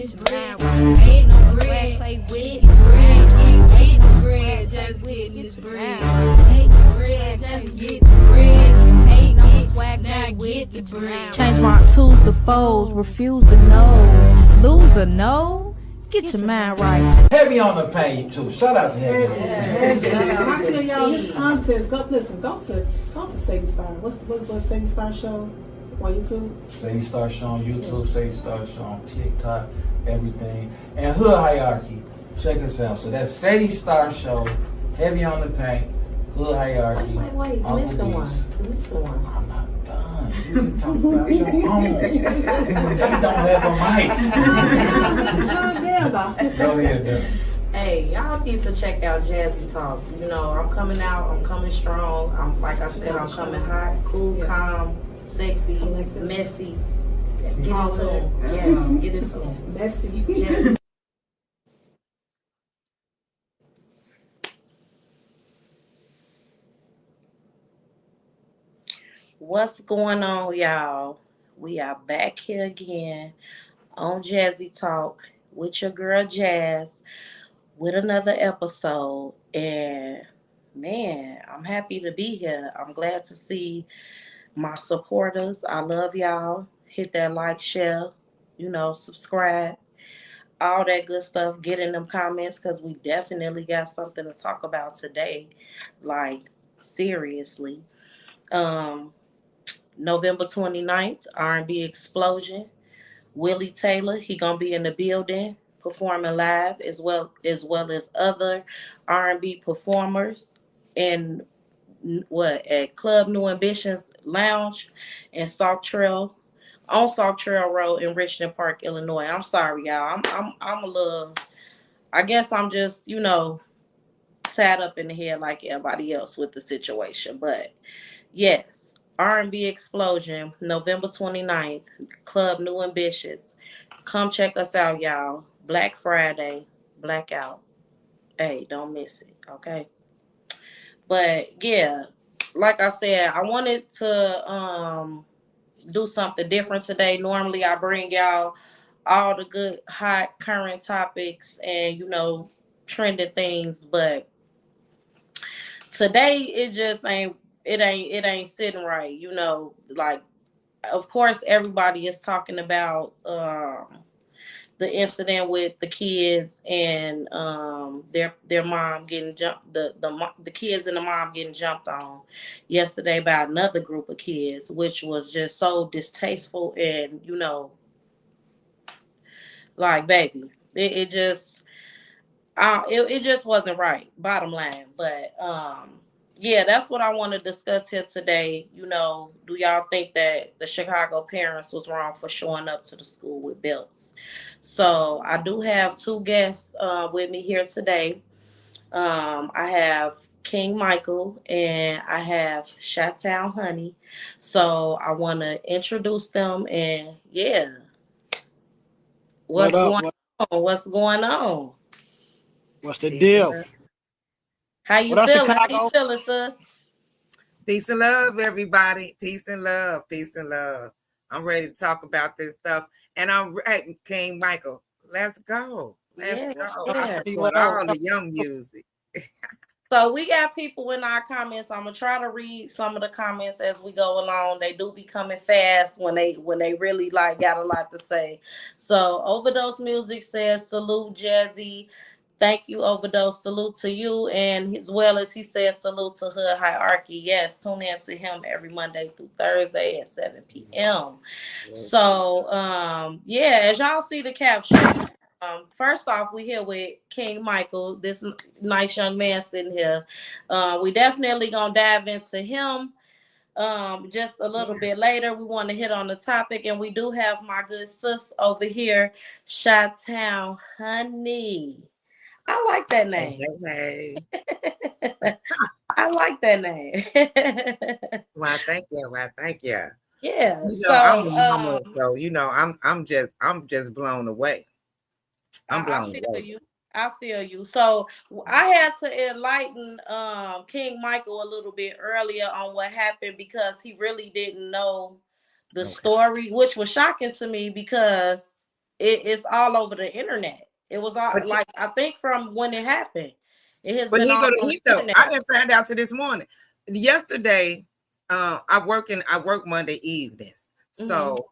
this bread. Ain't no bread, play with this bread. Ain't no bread, just with this bread. Ain't no bread, just get the bread. Ain't no swag, now get the bread. Change my twos to foes, refuse the no's. Lose a no, get your mind right. Heavy on the pain too. Shout out to Heavy. I tell y'all this contest. Go listen. Go to Jas3y Star. What's Jas3y Star show on YouTube? Jas3y Star Show on YouTube. Jas3y Star Show on TikTok. Everything and Hood Hierarchy. Check us out. So that's Jas3y Star Show. Heavy on the paint. Hood Hierarchy. Wait. Missing one. I'm not done. You can talk about your own. You don't have a mic. Go ahead, though. Hey, y'all need to check out Jas3y Talk. You know, I'm coming out, I'm coming strong. I'm like I said, I'm coming hot, cool, calm, sexy, messy. Get into them. Yes, get into them. Messy. Yes. What's going on, y'all? We are back here again on Jas3y Talk with your girl Jazz with another episode. And man, I'm happy to be here. I'm glad to see my supporters. I love y'all. Hit that like, share, subscribe, all that good stuff. Get in them comments because we definitely got something to talk about today. Like, seriously. November 29th, R&B Explosion. Willie Taylor, he gonna be in the building performing live as well as other R&B performers in at Club New Ambitions Lounge in Sauk Trail Road in Richmond Park, Illinois. I'm sorry, y'all. I'm a little. I guess I'm just tied up in the head like everybody else with the situation, but yes. R&B Explosion, November 29th, Club New Ambitious. Come check us out, y'all. Black Friday, blackout. Hey, don't miss it, okay? But yeah, like I said, I wanted to do something different today. Normally, I bring y'all all the good, hot, current topics and, trending things, but today it just ain't sitting right, like of course everybody is talking about the incident with the kids and their mom getting jumped, the kids and the mom getting jumped on yesterday by another group of kids, which was just so distasteful and like baby, it just it just wasn't right, bottom line. But yeah, that's what I want to discuss here today. Do y'all think that the Chicago parents was wrong for showing up to the school with belts? So I do have two guests with me here today. I have King Michael and I have ChiTown Honey. So I want to introduce them and yeah, what's going on? What's the deal? How you feeling? How you feeling, sis? Peace and love, everybody. Peace and love. Peace and love. I'm ready to talk about this stuff. And I'm ready, King Michael. Let's go. Let's go. Yeah. All the young music. So we got people in our comments. I'm gonna try to read some of the comments as we go along. They do be coming fast when they really like got a lot to say. So Overdose Music says salute Jas3y. Thank you, Overdose. Salute to you. And as well as he says salute to Hood Hierarchy. Yes, tune in to him every Monday through Thursday at 7 p.m. So yeah, as y'all see the caption. First off, we here with King Michael, this nice young man sitting here. We definitely gonna dive into him just a little bit later. We want to hit on the topic, and we do have my good sis over here, ChiTown Honey. I like that name. Hey. I like that name. Well, thank you. Well, thank you. Yeah. I'm a mama, so I'm just blown away. I'm blown away. I feel you. So I had to enlighten King Michael a little bit earlier on what happened because he really didn't know the story, which was shocking to me because it's all over the internet. It was all But like I think from when it happened, it has But been he all go to on he the though. internet. I didn't find out till this morning. Yesterday, I work Monday evenings. So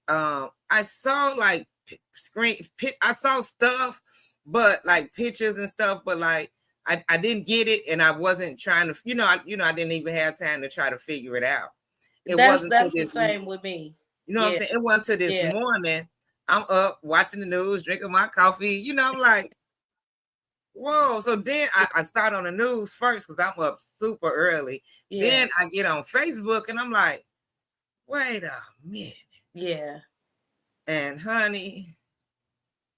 I saw like I saw stuff, but like pictures and stuff, but like I didn't get it, and I wasn't trying to, I didn't even have time to try to figure it out. That's the same with me. You know what I'm saying? It wasn't till this morning. I'm up watching the news, drinking my coffee. I'm like, whoa. So then I start on the news first because I'm up super early. Yeah. Then I get on Facebook and I'm like, wait a minute. Yeah. And honey.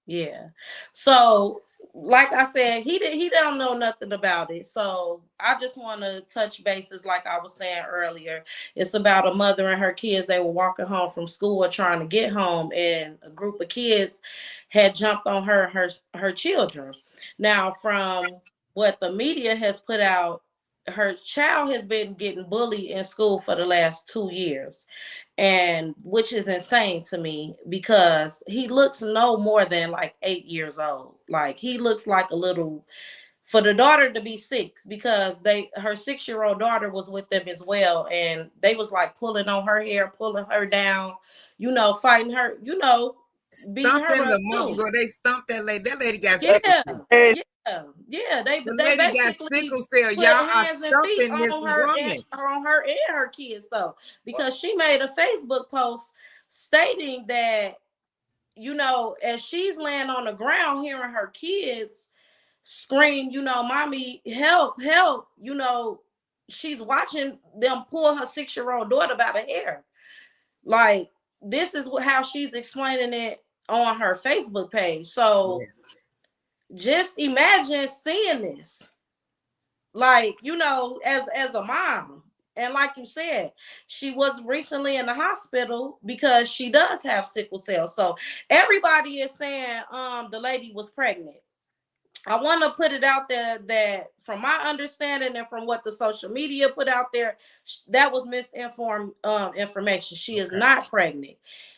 Yeah. So like I said, he don't know nothing about it. So I just want to touch bases like I was saying earlier. It's about a mother and her kids. They were walking home from school or trying to get home, and a group of kids had jumped on her children. Now, from what the media has put out, her child has been getting bullied in school for the last 2 years, and which is insane to me because he looks no more than like 8 years old. Like he looks like a little, for the daughter to be 6, because her 6-year-old daughter was with them as well, and they was like pulling on her hair, pulling her down, fighting her, beating her up too. They stumped that lady. That lady got sickle cell. They lady got sickle cell. Y'all are stumping this woman. On her and her kids though, because she made a Facebook post stating that, as she's laying on the ground hearing her kids scream, mommy, help, help, she's watching them pull her 6-year-old daughter by the hair. Like, this is how she's explaining it on her Facebook page. So just imagine seeing this, like, as a mom. And like you said, she was recently in the hospital because she does have sickle cell. So everybody is saying the lady was pregnant. I want to put it out there that from my understanding and from what the social media put out there, that was misinformed information. She is not pregnant.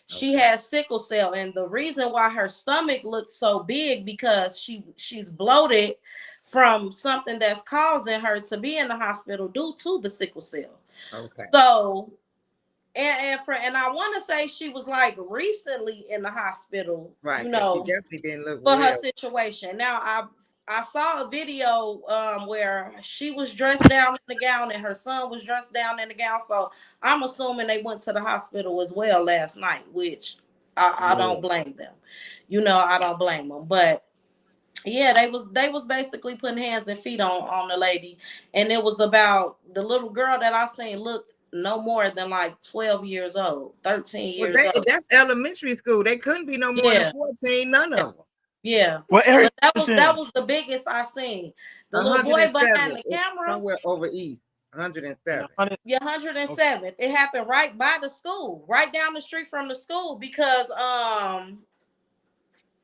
She has sickle cell, and the reason why her stomach looks so big because she's bloated from something that's causing her to be in the hospital due to the sickle cell. Okay. So, and I want to say she was like recently in the hospital, right? She definitely didn't look for her situation. Now, I saw a video where she was dressed down in the gown and her son was dressed down in the gown. So I'm assuming they went to the hospital as well last night, which I don't blame them. I don't blame them. But yeah, they was basically putting hands and feet on the lady, and it was about the little girl that I seen looked no more than like 12 years old, 13 years old. That's elementary school. They couldn't be no more than 14. None of them. Yeah, but that was the biggest I seen. The little boy behind the camera, somewhere over east, 107. Yeah, 107. It happened right by the school, right down the street from the school, because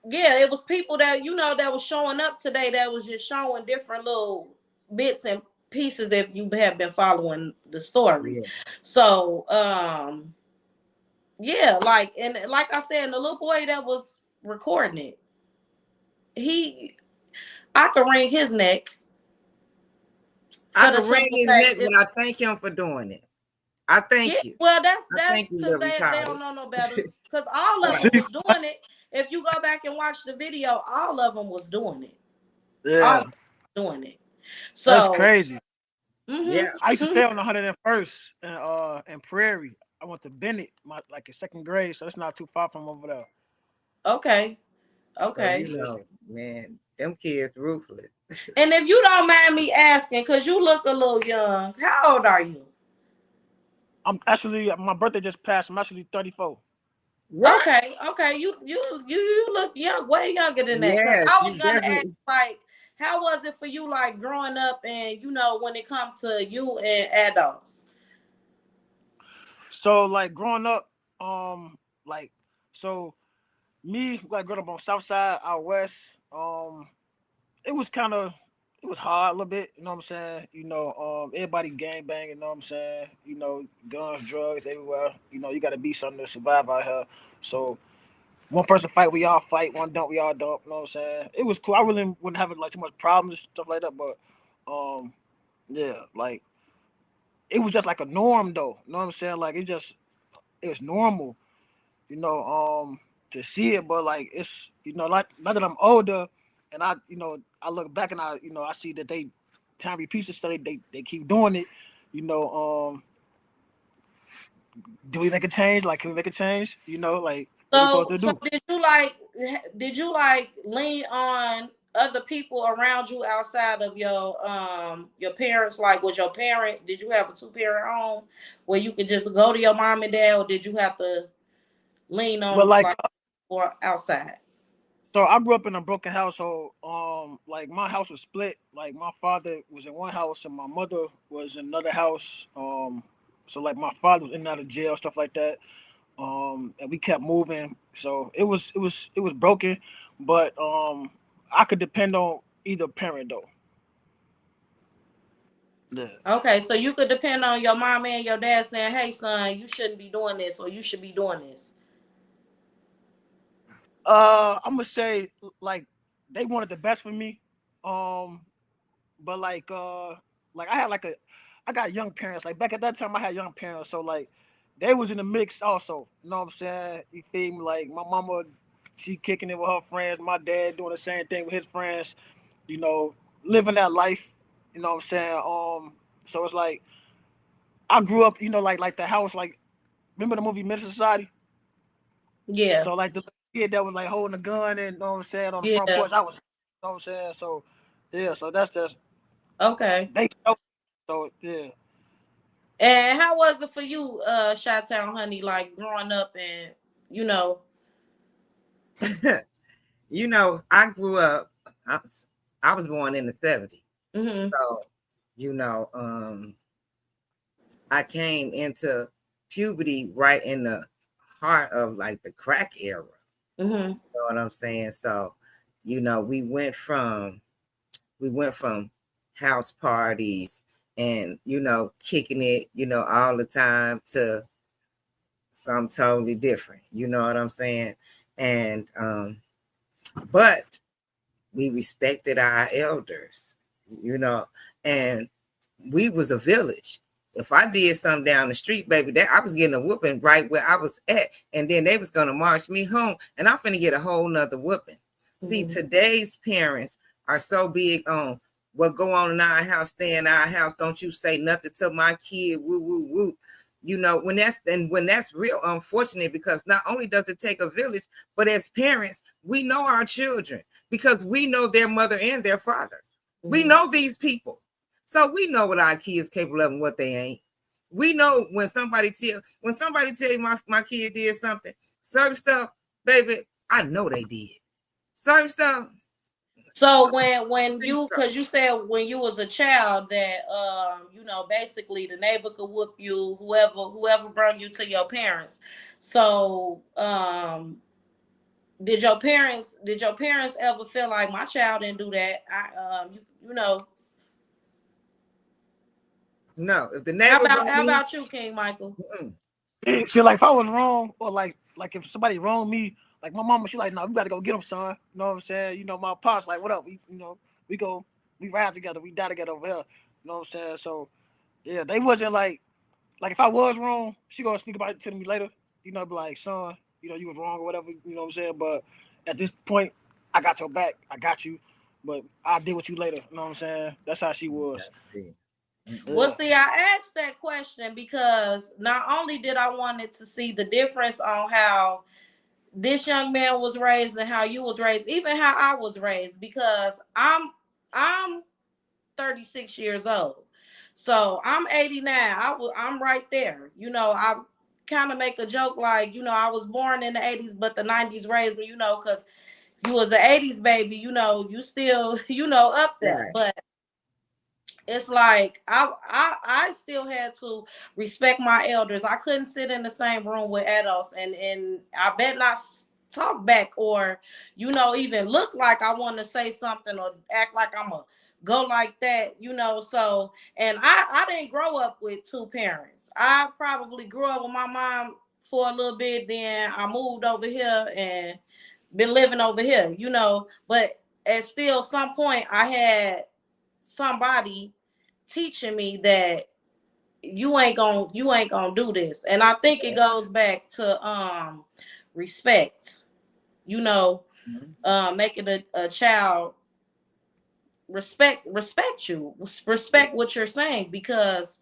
it was people that that was showing up today that was just showing different little bits and pieces if you have been following the story. So like I said, the little boy that was recording it, I could wring his neck. I could wring his neck, but I thank him for doing it. I thank you. Well, that's because they don't know no better. Because all of them was doing it. If you go back and watch the video, all of them was doing it. Yeah, doing it. So that's crazy. Yeah, I used to stay on 101st in Prairie. I went to Bennett, in second grade, so it's not too far from over there. Okay. So, man, them kids ruthless. And if you don't mind me asking, because you look a little young, how old are you? I'm actually, my birthday just passed. I'm actually 34. What? Okay. You look young, way younger than that. Yes, I was gonna ask, like, how was it for you, like, growing up and when it comes to you and adults? So, like, growing up, me, like, growing up on South Side, out West, it was hard a little bit, you know what I'm saying? Everybody gang banging, you know what I'm saying? Guns, drugs everywhere. You got to be something to survive out here. So one person fight, we all fight. One dump, we all dump. You know what I'm saying? It was cool. I really wouldn't have like too much problems and stuff like that. But yeah, like it was just like a norm though. You know what I'm saying? Like it was normal. You know, to see it, but like it's like now that I'm older, and I look back and I see that they time repeats and stuff. They keep doing it. You know, do we make a change? Like, can we make a change? Like what we supposed So to so do? did you like lean on other people around you outside of your parents? Like, was your parent, did you have a two-parent home where you could just go to your mom and dad, or did you have to lean Well, on like like or outside? so I grew up in a broken household. Like my house was split. Like my father was in one house and my mother was in another house. So like my father was in and out of jail, stuff like that. And we kept moving. So it was broken, but I could depend on either parent though. Yeah. Okay, so you could depend on your mom and your dad saying, "Hey, son, you shouldn't be doing this, or you should be doing this." I'm gonna say like they wanted the best for me. Um, but like I got young parents. Like back at that time, I had young parents, so like they was in the mix also. You know what I'm saying? You feel me? Like my mama, she kicking it with her friends. My dad doing the same thing with his friends. You know, living that life. You know what I'm saying? So it's like I grew up. Like the house. Like remember the movie Minister Society? Yeah, So like the kid that was like holding a gun and you know what I'm saying on the front yeah. porch, I was. You know what I'm saying? So yeah. So that's just Okay. they. So yeah. And how was it for you, Chi-Town honey, like growing up and you know? I grew up. I was born in the 70s, Mm-hmm. so you know, I came into puberty right in the heart of like the crack era. Mm-hmm. You know what I'm saying? So, we went from house parties and kicking it, all the time to something totally different. You know what I'm saying? And but we respected our elders, and we was a village. If I did something down the street, baby, that I was getting a whooping right where I was at, and then they was gonna march me home, and I'm finna get a whole nother whooping. See, today's parents are so big on what go on in our house, stay in our house. Don't you say nothing to my kid. Woo woo woo. When that's real unfortunate, because not only does it take a village, but as parents, we know our children because we know their mother and their father. We know these people. So we know what our kids capable of and what they ain't. We know when somebody tell you my kid did something, certain stuff, baby, I know they did. Certain stuff. So when you, because you said when you was a child that basically the neighbor could whoop you, whoever brought you to your parents. So did your parents ever feel like my child didn't do that? You know. No, if the How neighbor about brought how me, about you, King Michael? See, like if I was wrong, or like if somebody wronged me, like my mama, she like, no, we gotta go get him, son. You know what I'm saying? My pops like, what up? We ride together, we die together over here. You know what I'm saying? So yeah, they wasn't like if I was wrong, she gonna speak about it to me later. Be like, son, you was wrong or whatever. You know what I'm saying? But at this point, I got your back. I got you. But I'll deal with you later. You know what I'm saying? That's how she was. see. Well, Yeah. see, I asked that question because not only did I wanted to see the difference on how this young man was raised and how you was raised, even how I was raised, because I'm 36 years old. So I'm 89. I'm right there. I kind of make a joke like, I was born in the 80s, but the 90s raised me, because you was an 80s baby, you still, up there. Right. But it's like I still had to respect my elders. I couldn't sit in the same room with adults, and I bet not talk back or even look like I want to say something or act like I'm a go like that. So, and I didn't grow up with two parents. I probably grew up with my mom for a little bit, then I moved over here and been living over here, you know. But at still some point I had somebody teaching me that you ain't gonna do this. And I think it goes back to respect, you know, making a child respect you, respect what you're saying, because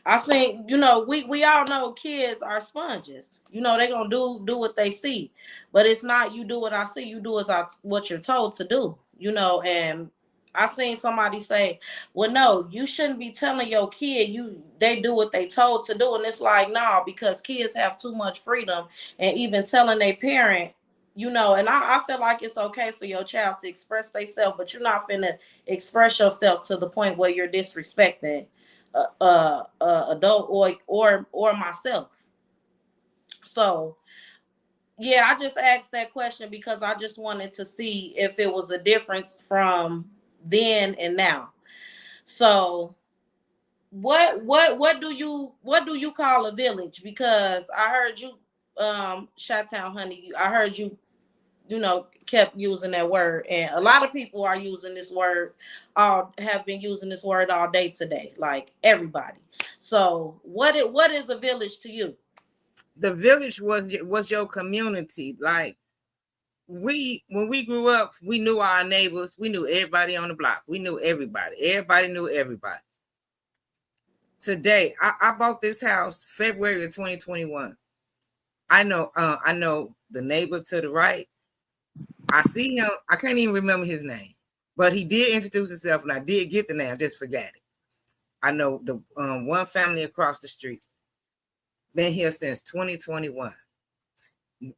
I think, you know, we all know kids are sponges. You know, they're gonna do what they see, but it's not you do what I see, you do what you're told to do. You know, and I seen somebody say, "Well, no, you shouldn't be telling your kid they do what they told to do," and it's like, no, because kids have too much freedom, and even telling their parent, you know, and I feel like it's okay for your child to express themselves, but you're not finna express yourself to the point where you're disrespecting adult or myself. So yeah, I just asked that question because I just wanted to see if it was a difference from then and now. So what do you call a village? Because I heard you, ChiTown honey, I heard you, you know, kept using that word, and a lot of people are using this word, have been using this word all day today, like everybody. So what is a village to you? The village was your community. Like when we grew up, we knew our neighbors, we knew everybody on the block, we knew everybody knew everybody. Today, I bought this house February of 2021. I know the neighbor to the right. I see him. I can't even remember his name, but he did introduce himself, and I did get the name. I just forgot it. I know the one family across the street. Been here since 2021,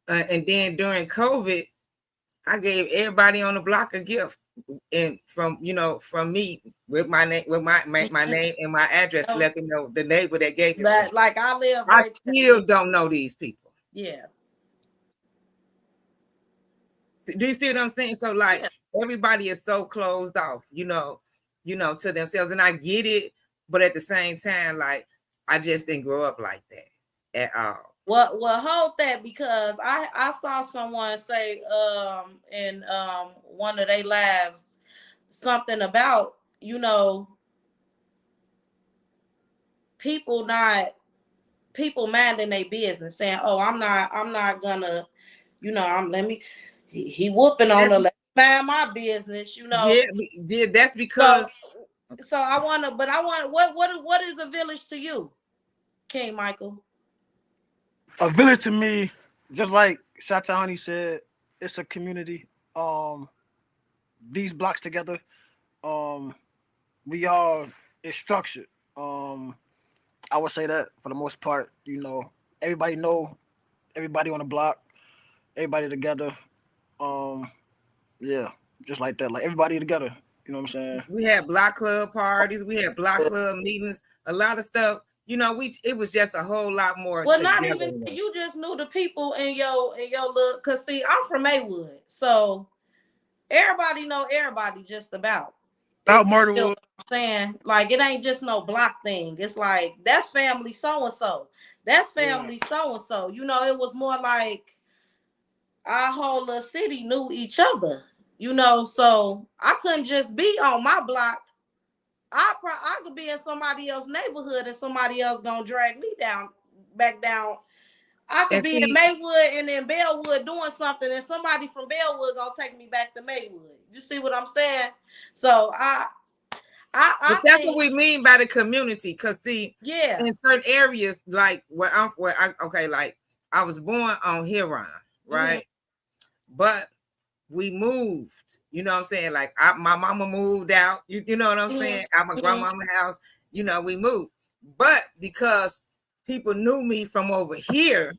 and then during COVID, I gave everybody on the block a gift, and from me with my name, with my name and my address to let them know the neighbor that gave it. Like I live. I still don't know these people. Yeah. Do you see what I'm saying? So like everybody is so closed off, you know, to themselves, and I get it, but at the same time, like I just didn't grow up like that at all. Well, hold that, because I saw someone say in one of their lives something about, you know, people minding their business, saying, "Oh, I'm not gonna, you know, he whooping on her, let me mind my business," you know. Yeah, that's because. So I want what is a village to you, King Michael? A village to me, just like ChiTown honey said, it's a community. These blocks together, we all is structured. I would say that for the most part, you know everybody on the block, everybody together. Yeah, just like that, like everybody together. You know what I'm saying? We had block club parties, we had block club meetings, a lot of stuff. You know, it was just a whole lot more. Well, not even you just knew the people in your little. Cause see, I'm from Maywood, so everybody know everybody just about. Out Murderwood. I'm saying, like, it ain't just no block thing. It's like that's family so and so. That's family so and so. You know, it was more like our whole little city knew each other. You know, so I couldn't just be on my block. I could be in somebody else's neighborhood and somebody else gonna drag me back down. I could be in Maywood and in Bellwood doing something, and somebody from Bellwood gonna take me back to Maywood. You see what I'm saying? So that's what we mean by the community. Cause see, in certain areas, like like I was born on Huron, right? Mm-hmm. But we moved, you know what I'm saying? Like my mama moved out, you know what I'm saying? At my grandmama's house, you know, we moved. But because people knew me from over here,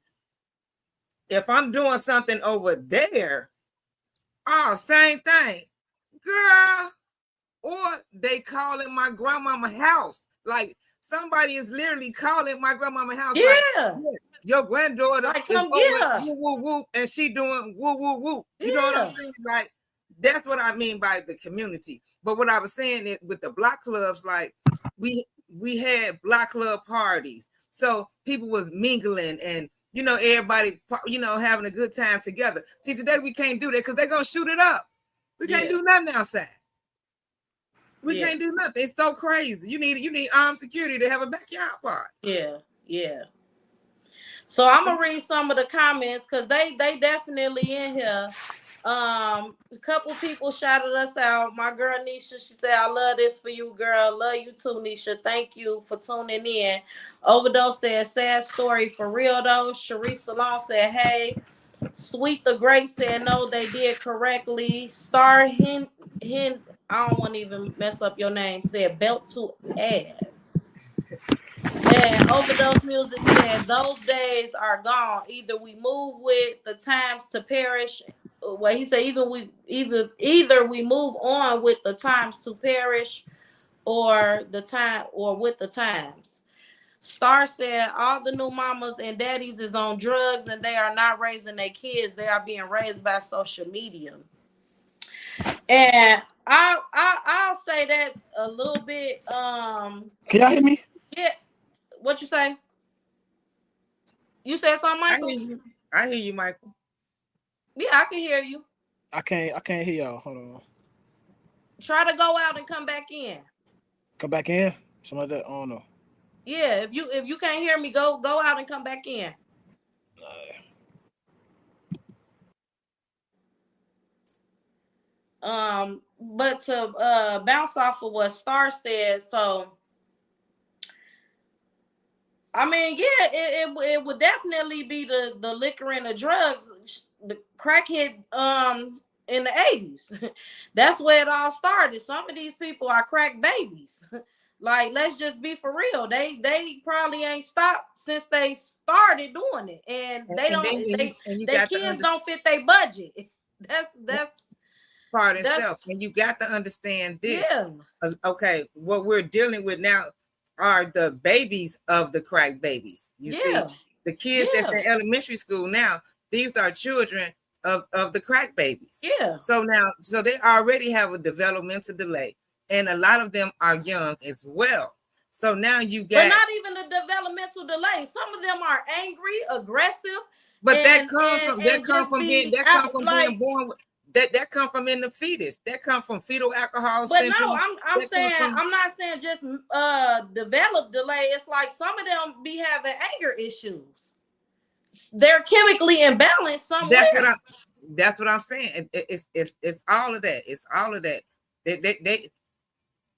if I'm doing something over there, same thing, girl. Or they calling my grandmama's house. Like somebody is literally calling my grandmama's house. Yeah. Like, your granddaughter like, is over woo woo woo, and she doing woo woo woo. You know what I'm saying? Like that's what I mean by the community. But what I was saying is with the block clubs, like we had block club parties. So people was mingling and, you know, everybody, you know, having a good time together. See, today we can't do that because they're going to shoot it up. We can't do nothing outside. We can't do nothing. It's so crazy. You need armed security to have a backyard party. Yeah, yeah. So I'm gonna read some of the comments because they definitely in here. A couple people shouted us out. My girl Nisha, she said, "I love this for you, girl. Love you too, Nisha. Thank you for tuning in." Overdose said, "Sad story for real though." Cherie Salon said, "Hey." Sweet the Great said, "No, they did correctly." Star Hin I don't want to even mess up your name. Said, "Belt to ass." And Overdose Music said, "Those days are gone. Either we move with the times to perish." Well, he said, either we move on with the times to perish, or with the times. Star said, "All the new mamas and daddies is on drugs and they are not raising their kids. They are being raised by social media." And I'll say that a little bit. Can y'all hear me? Yeah. What you say? You said something, Michael? I hear you, Michael. Yeah, I can hear you. I can't hear y'all. Hold on. Try to go out and come back in. Come back in? Something like that? I don't know. Yeah, if you can't hear me, go out and come back in. But to bounce off of what Star said, so I mean, yeah, it would definitely be the liquor and the drugs, the crackhead in the 80s. That's where it all started. Some of these people are crack babies. Like, let's just be for real. They probably ain't stopped since they started doing it, and their kids don't fit their budget. That's part itself, and you got to understand this. Yeah. Okay, what we're dealing with now are the babies of the crack babies. You see, the kids that's in elementary school now, these are children of the crack babies. Yeah. So they already have a developmental delay, and a lot of them are young as well. So now you got, but not even the developmental delay. Some of them are angry, aggressive. But that comes from being born with. That come from in the fetus. That come from fetal alcohol syndrome. But no, I'm not saying just develop delay. It's like some of them be having anger issues. They're chemically imbalanced somewhere. That's what I'm saying. It's all of that. It's all of that.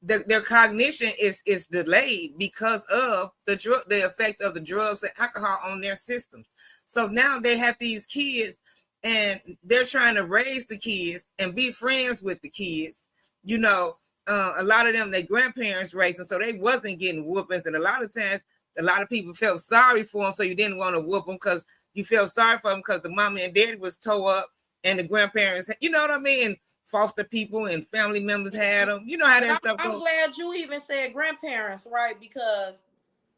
Their cognition is delayed because of the effect of the drugs and alcohol on their systems. So now they have these kids, and they're trying to raise the kids and be friends with the kids. You know, a lot of them, their grandparents raised them, so they wasn't getting whoopings. And a lot of times, a lot of people felt sorry for them, so you didn't want to whoop them because you felt sorry for them because the mama and daddy was tore up, and the grandparents, you know what I mean? Foster people and family members had them. You know how that stuff goes. I'm glad you even said grandparents, right? Because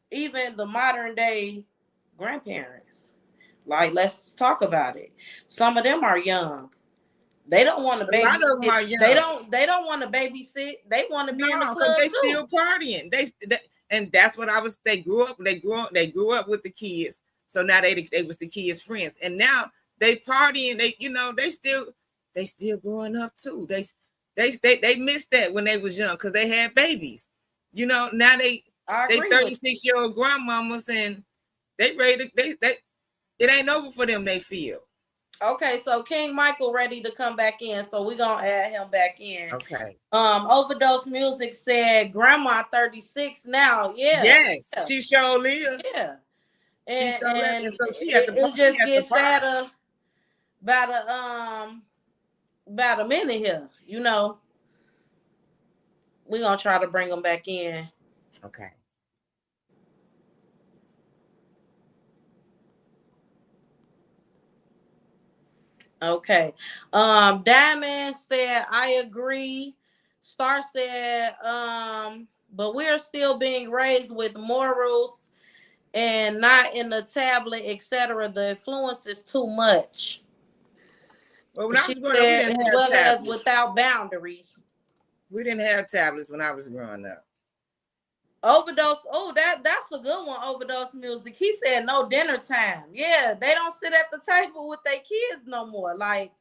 even the modern day grandparents, like, let's talk about it. Some of them are young. They don't want to babysit. A lot of them are young. They don't want to babysit. They want to be in the club they too. Still partying. And that's what They grew up with the kids. So now they was the kids' friends. And now they partying. They still growing up too. They missed that when they was young because they had babies. You know, now they 36-year-old grandmamas, and they ready to, it ain't over for them, they feel. Okay, so King Michael ready to come back in, so we're gonna add him back in. Okay. Overdose Music said grandma 36 now. Yeah. Yes, she sure is. Yeah. And so she had it just gets sadder about a minute here. You know, we're gonna try to bring them back in. Okay. Okay. Diamond said, "I agree." Star said, "But we're still being raised with morals and not in the tablet, etc. The influence is too much." Well, when I was growing up, we didn't have tablets. As without boundaries. We didn't have tablets when I was growing up. Overdose. Oh, that's a good one. Overdose music. He said no dinner time. Yeah, they don't sit at the table with their kids no more. Like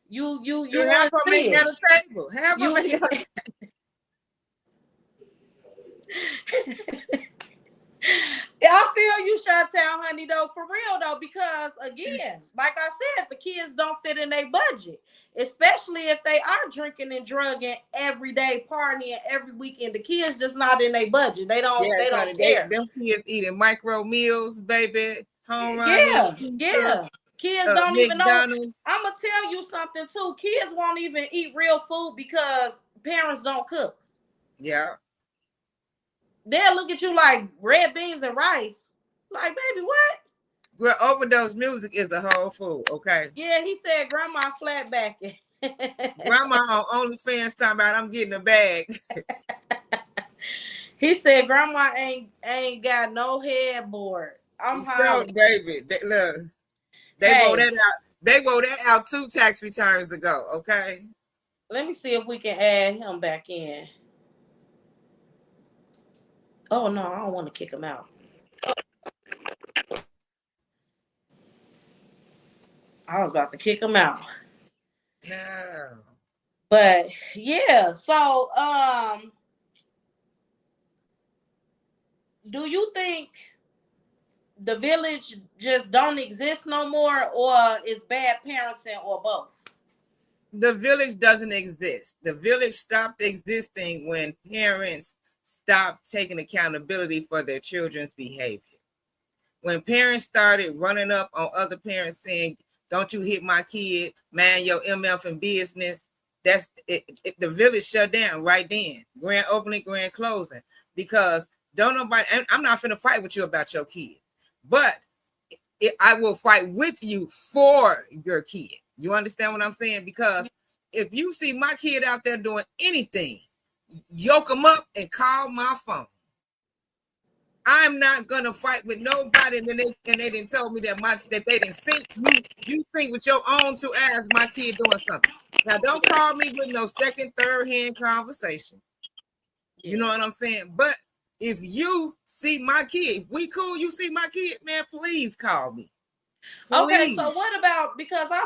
you want to see at it. a table. Have them at a table. Yeah, I feel you, Chi-Town, honey, though, for real, though, because, again, like I said, the kids don't fit in their budget, especially if they are drinking and drugging every day, partying every weekend. The kids just not in their budget. They don't care. Them kids eating micro meals, baby. Home Yeah. pizza, Kids don't even know. I'm McDonald's. going to tell you something, too. Kids won't even eat real food because parents don't cook. Yeah. They'll look at you like red beans and rice. Like, baby, what? Well, overdose music is a whole food, okay? Yeah, he said grandma flat backing. Grandma on OnlyFans talking about I'm getting a bag. He said grandma ain't got no headboard. I'm so, baby, they wrote that out. They wrote that out 2 tax returns ago, okay? Let me see if we can add him back in. Oh, no, I don't want to kick him out. I was about to kick him out. No. But, yeah, so, do you think the village just don't exist no more, or is bad parenting, or both? The village doesn't exist. The village stopped existing when parents stopped taking accountability for their children's behavior. When parents started running up on other parents saying, don't you hit my kid, mind your MF and business, that's it. The village shut down right then. Grand opening, grand closing. Because don't nobody, and I'm not finna fight with you about your kid, but I will fight with you for your kid. You understand what I'm saying? Because if you see my kid out there doing anything, yoke them up and call my phone. I'm not gonna fight with nobody, and they didn't tell me that they didn't think you think with your own 2 eyes my kid doing something. Now don't call me with no second, third hand conversation. Yeah. You know what I'm saying? But if you see my kid, if we cool, you see my kid, man, please call me. Please. Okay, so what about, because I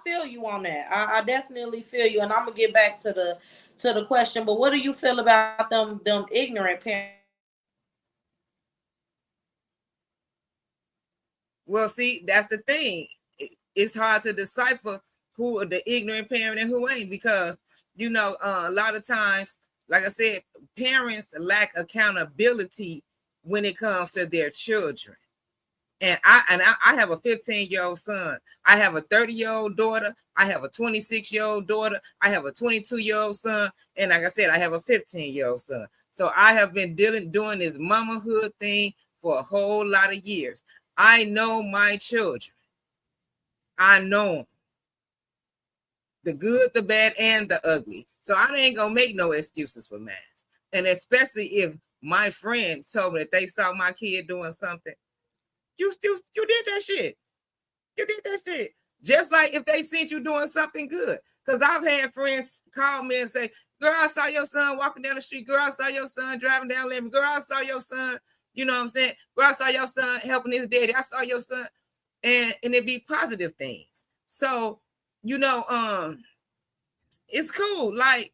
feel you on that. I definitely feel you, and I'm gonna get back to the question. But what do you feel about them ignorant parents? Well, see, that's the thing. It's hard to decipher who are the ignorant parent and who ain't, because a lot of times, like I said, parents lack accountability when it comes to their children. And I have a 15-year-old son. I have a 30-year-old daughter. I have a 26-year-old daughter. I have a 22-year-old son. And like I said, I have a 15-year-old son. So I have been doing this mamahood thing for a whole lot of years. I know my children. I know them. The good, the bad, and the ugly. So I ain't going to make no excuses for mine. And especially if my friend told me that they saw my kid doing something. You did that shit. You did that shit. Just like if they seen you doing something good. Because I've had friends call me and say, girl, I saw your son walking down the street. Girl, I saw your son driving down Lemon. Girl, I saw your son, you know what I'm saying? Girl, I saw your son helping his daddy. I saw your son. And it be positive things. So, it's cool. Like,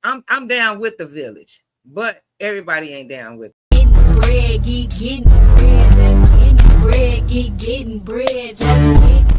I'm down with the village. But everybody ain't down with it. Getting bread, getting bread, getting bread, getting bread.